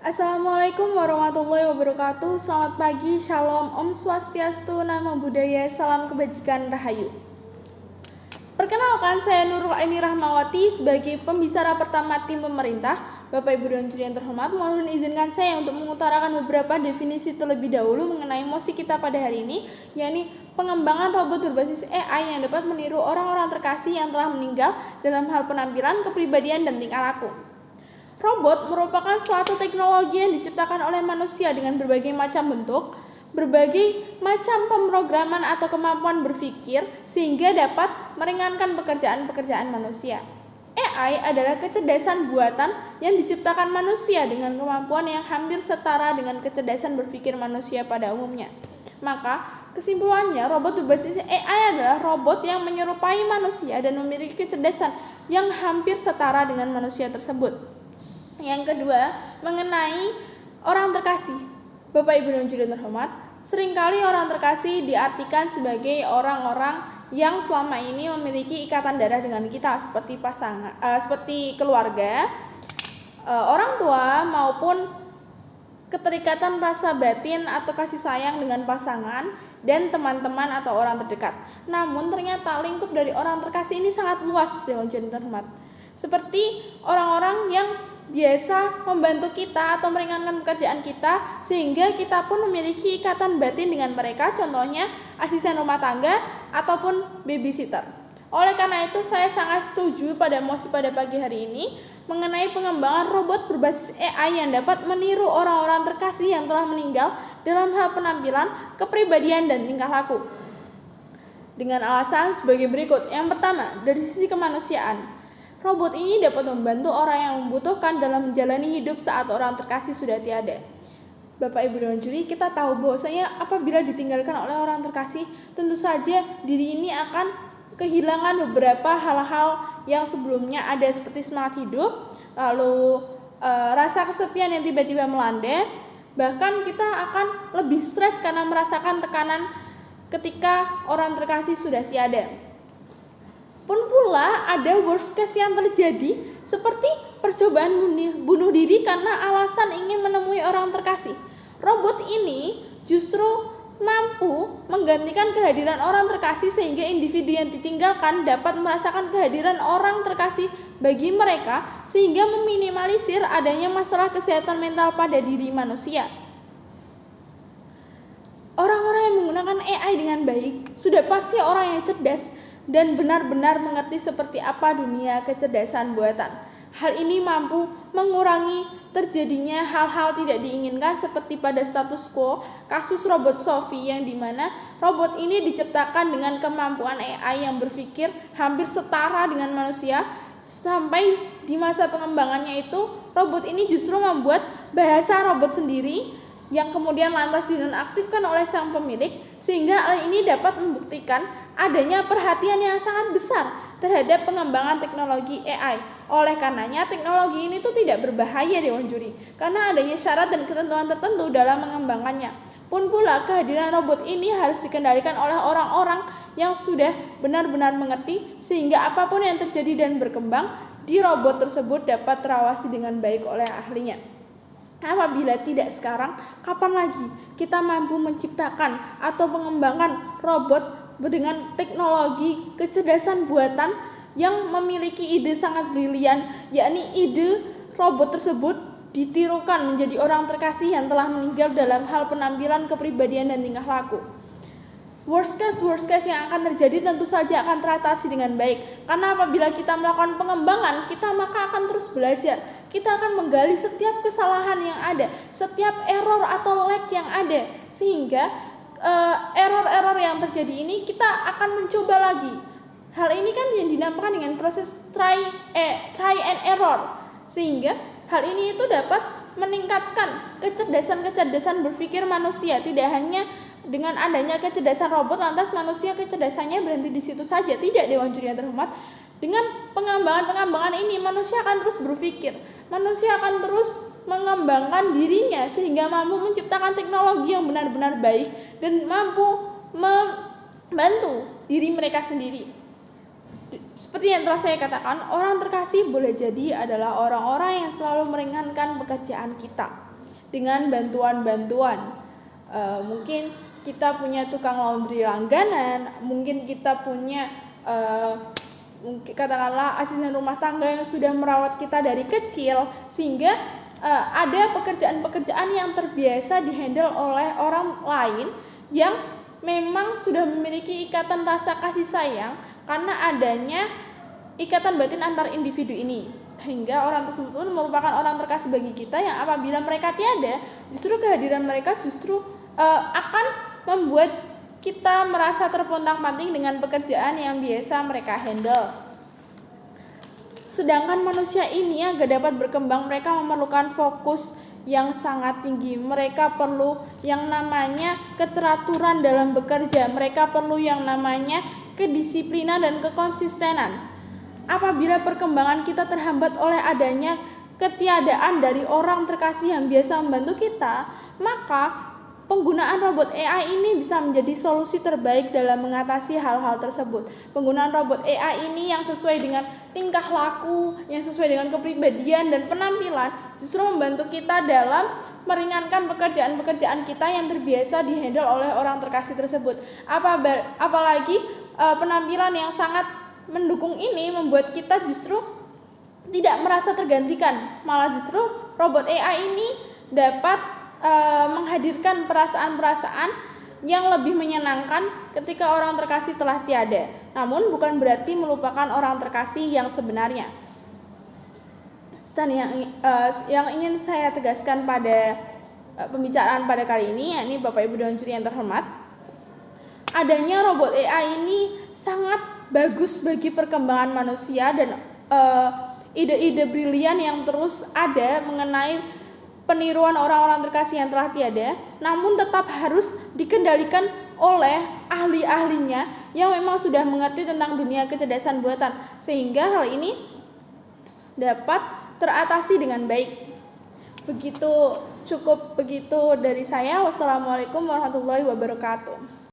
Assalamualaikum warahmatullahi wabarakatuh. Selamat pagi, shalom, om swastiastu, namo buddhaya, salam kebajikan, rahayu. Perkenalkan, saya Nurul Aini Rahmawati sebagai pembicara pertama tim pemerintah. Bapak Ibu dan Juri yang terhormat, mohon izinkan saya untuk mengutarakan beberapa definisi terlebih dahulu mengenai mosi kita pada hari ini, yakni pengembangan robot berbasis AI yang dapat meniru orang-orang terkasih yang telah meninggal dalam hal penampilan, kepribadian, dan tingkah laku. Robot merupakan suatu teknologi yang diciptakan oleh manusia dengan berbagai macam bentuk, berbagai macam pemrograman atau kemampuan berpikir sehingga dapat meringankan pekerjaan-pekerjaan manusia. AI adalah kecerdasan buatan yang diciptakan manusia dengan kemampuan yang hampir setara dengan kecerdasan berpikir manusia pada umumnya. Maka, kesimpulannya, robot berbasis AI adalah robot yang menyerupai manusia dan memiliki kecerdasan yang hampir setara dengan manusia tersebut. Yang kedua, mengenai orang terkasih. Bapak Ibu dan Juri terhormat, seringkali orang terkasih diartikan sebagai orang-orang yang selama ini memiliki ikatan darah dengan kita seperti pasangan, seperti keluarga, orang tua maupun keterikatan rasa batin atau kasih sayang dengan pasangan dan teman-teman atau orang terdekat. Namun ternyata lingkup dari orang terkasih ini sangat luas, Dewan Juri terhormat. Seperti orang-orang yang biasa membantu kita atau meringankan pekerjaan kita sehingga kita pun memiliki ikatan batin dengan mereka, contohnya asisten rumah tangga ataupun babysitter. Oleh karena itu saya sangat setuju pada mosi pada pagi hari ini mengenai pengembangan robot berbasis AI yang dapat meniru orang-orang terkasih yang telah meninggal dalam hal penampilan, kepribadian, dan tingkah laku. Dengan alasan sebagai berikut. Yang pertama, dari sisi kemanusiaan. Robot ini dapat membantu orang yang membutuhkan dalam menjalani hidup saat orang terkasih sudah tiada. Bapak Ibu dan Juri, kita tahu bahwasanya apabila ditinggalkan oleh orang terkasih, tentu saja diri ini akan kehilangan beberapa hal-hal yang sebelumnya ada seperti semangat hidup, lalu rasa kesepian yang tiba-tiba melanda, bahkan kita akan lebih stres karena merasakan tekanan ketika orang terkasih sudah tiada. Pun pula ada worst case yang terjadi seperti percobaan bunuh diri karena alasan ingin menemui orang terkasih. Robot ini justru mampu menggantikan kehadiran orang terkasih sehingga individu yang ditinggalkan dapat merasakan kehadiran orang terkasih bagi mereka sehingga meminimalisir adanya masalah kesehatan mental pada diri manusia. Orang-orang yang menggunakan AI dengan baik sudah pasti orang yang cerdas dan benar-benar mengerti seperti apa dunia kecerdasan buatan. Hal ini mampu mengurangi terjadinya hal-hal tidak diinginkan seperti pada status quo kasus robot Sophie yang dimana robot ini diciptakan dengan kemampuan AI yang berpikir hampir setara dengan manusia. Sampai di masa pengembangannya itu robot ini justru membuat bahasa robot sendiri yang kemudian lantas dinonaktifkan oleh sang pemilik sehingga hal ini dapat membuktikan adanya perhatian yang sangat besar terhadap pengembangan teknologi AI. Oleh karenanya teknologi ini tuh tidak berbahaya Dewan Juri karena adanya syarat dan ketentuan tertentu dalam mengembangkannya. Pun pula kehadiran robot ini harus dikendalikan oleh orang-orang yang sudah benar-benar mengerti sehingga apapun yang terjadi dan berkembang di robot tersebut dapat terawasi dengan baik oleh ahlinya. Apabila tidak sekarang, kapan lagi kita mampu menciptakan atau mengembangkan robot dengan teknologi kecerdasan buatan yang memiliki ide sangat brilian, yakni ide robot tersebut ditirukan menjadi orang terkasih yang telah meninggal dalam hal penampilan, kepribadian, dan tingkah laku. Worst case yang akan terjadi tentu saja akan teratasi dengan baik. Karena apabila kita melakukan pengembangan, kita maka akan terus belajar. Kita akan menggali setiap kesalahan yang ada, setiap error atau lag yang ada, sehingga error-error yang terjadi ini kita akan mencoba lagi. Hal ini kan yang dinamakan dengan proses try and error, sehingga hal ini itu dapat meningkatkan kecerdasan berpikir manusia. Tidak hanya dengan adanya kecerdasan robot lantas manusia kecerdasannya berhenti di situ saja. Tidak, Dewan Juri yang terhormat. Dengan pengembangan ini manusia akan terus berpikir, manusia akan terus mengembangkan dirinya sehingga mampu menciptakan teknologi yang benar-benar baik dan mampu membantu diri mereka sendiri. Seperti yang telah saya katakan, orang terkasih boleh jadi adalah orang-orang yang selalu meringankan pekerjaan kita. dengan bantuan-bantuan. Mungkin kita punya tukang laundry langganan, mungkin kita punya mungkin katakanlah asisten rumah tangga yang sudah merawat kita dari kecil, sehingga ada pekerjaan-pekerjaan yang terbiasa dihandle oleh orang lain yang memang sudah memiliki ikatan rasa kasih sayang karena adanya ikatan batin antar individu ini, hingga orang tersebut merupakan orang terkasih bagi kita yang apabila mereka tiada, justru kehadiran mereka justru akan membuat kita merasa terpontang-panting dengan pekerjaan yang biasa mereka handle. Sedangkan manusia ini agar dapat berkembang, mereka memerlukan fokus yang sangat tinggi. Mereka perlu yang namanya keteraturan dalam bekerja. Mereka perlu yang namanya kedisiplinan dan kekonsistenan. Apabila perkembangan kita terhambat oleh adanya ketiadaan dari orang terkasih yang biasa membantu kita, maka penggunaan robot AI ini bisa menjadi solusi terbaik dalam mengatasi hal-hal tersebut. Penggunaan robot AI ini yang sesuai dengan tingkah laku, yang sesuai dengan kepribadian dan penampilan justru membantu kita dalam meringankan pekerjaan-pekerjaan kita yang terbiasa dihandle oleh orang terkasih tersebut. Apalagi penampilan yang sangat mendukung ini membuat kita justru tidak merasa tergantikan. Malah justru robot AI ini dapat menghadirkan perasaan-perasaan yang lebih menyenangkan ketika orang terkasih telah tiada. Namun bukan berarti melupakan orang terkasih yang sebenarnya. Dan yang ingin saya tegaskan pada pembicaraan pada kali ini, yakni Bapak Ibu dan juri yang terhormat, adanya robot AI ini sangat bagus bagi perkembangan manusia dan ide-ide brilian yang terus ada mengenai peniruan orang-orang terkasih yang telah tiada, namun tetap harus dikendalikan oleh ahli-ahlinya yang memang sudah mengerti tentang dunia kecerdasan buatan, sehingga hal ini dapat teratasi dengan baik. Cukup begitu dari saya. Wassalamualaikum warahmatullahi wabarakatuh.